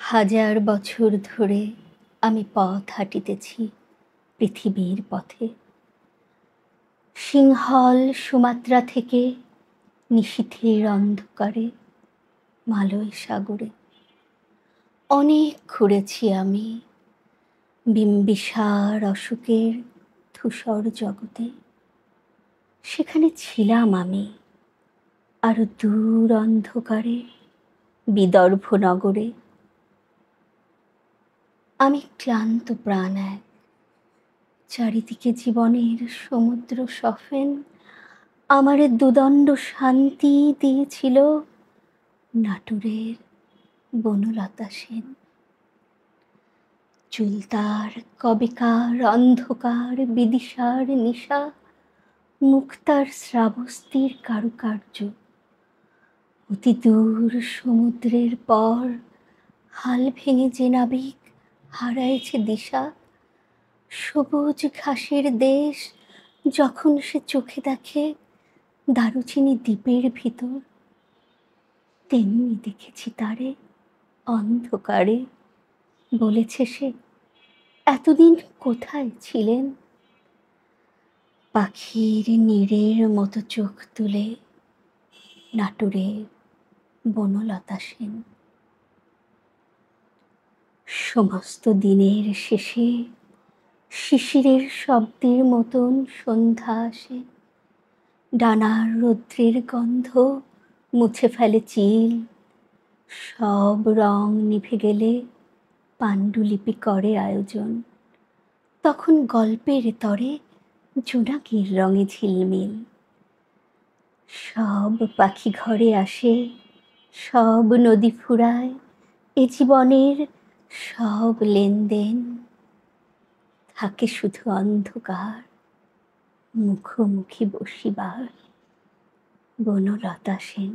হাজার বছর ধরে আমি পথ হাঁটিতেছি পৃথিবীর পথে। সিংহল সুমাত্রা থেকে নিশীথের অন্ধকারে মালয় সাগরে অনেক ঘুরেছি আমি বিম্বিসার অশোকের ধূসর জগতে। সেখানে ছিলাম আমি আরো দূর অন্ধকারে বিদর্ভ নগরে। আমি ক্লান্ত প্রাণ এক, চারিদিকে জীবনের সমুদ্র সফেন আমারে দুদণ্ড শান্তি দিয়েছিল নাটোরের বনলতা সেন। চুলতার কবেকার অন্ধকার বিদিশার নিশা, মুক্তার শ্রাবস্তির কারুকার্য, অতি দূর সমুদ্রের পর হাল ভেঙে যে নাবিক হারাইছে দিশা। সবুজ ঘাসের দেশ যখন সে চোখে দেখে দারুচিনি দ্বীপের ভিতর, তেমনি দেখেছি তারে অন্ধকারে। বলেছে সে, এতদিন কোথায় ছিলেন? পাখির নীড়ের মতো চোখ তুলে নাটোরের বনলতা সেন। সমস্ত দিনের শেষে শিশিরের শব্দের মতন সন্ধ্যা আসে, ডানার রৌদ্রের গন্ধ মুছে ফেলে চিল। সব রং নিভে গেলে পাণ্ডুলিপি করে আয়োজন, তখন গল্পের তরে জোনাকির রঙে ঝিলমিল। সব পাখি ঘরে আসে, সব নদী ফুরায়, এ জীবনের সব লেনদেন। থাকে শুধু অন্ধকার, মুখোমুখি বসিবার বনলতা সেন।